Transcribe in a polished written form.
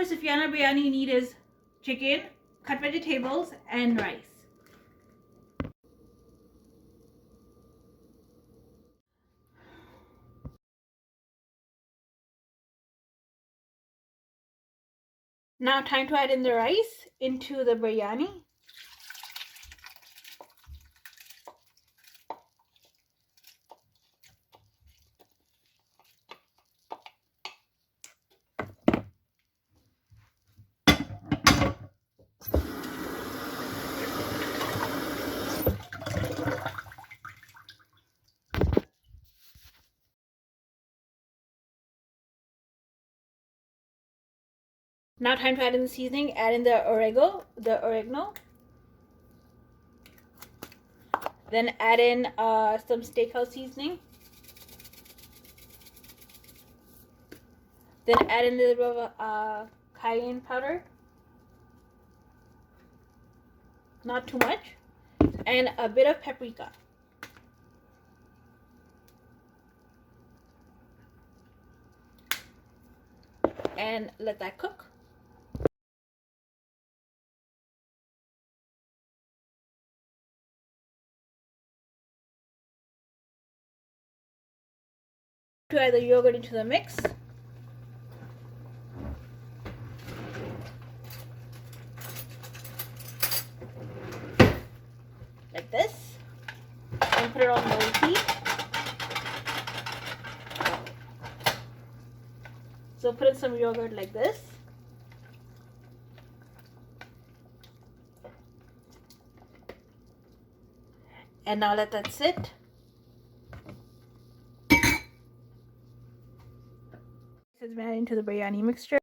for Sofiyanna Briyanni you need is chicken, cut vegetables, and rice. Now time to add in the rice into the biryani. Now time to add in the seasoning. Add in the oregano. Then add in some steakhouse seasoning. Then add in a little bit of cayenne powder. Not too much. And a bit of paprika. And let that cook. To add the yogurt into the mix. Like this. And put it on low heat. So put in some yogurt like this. And now let that sit. This is added into the biryani mixture.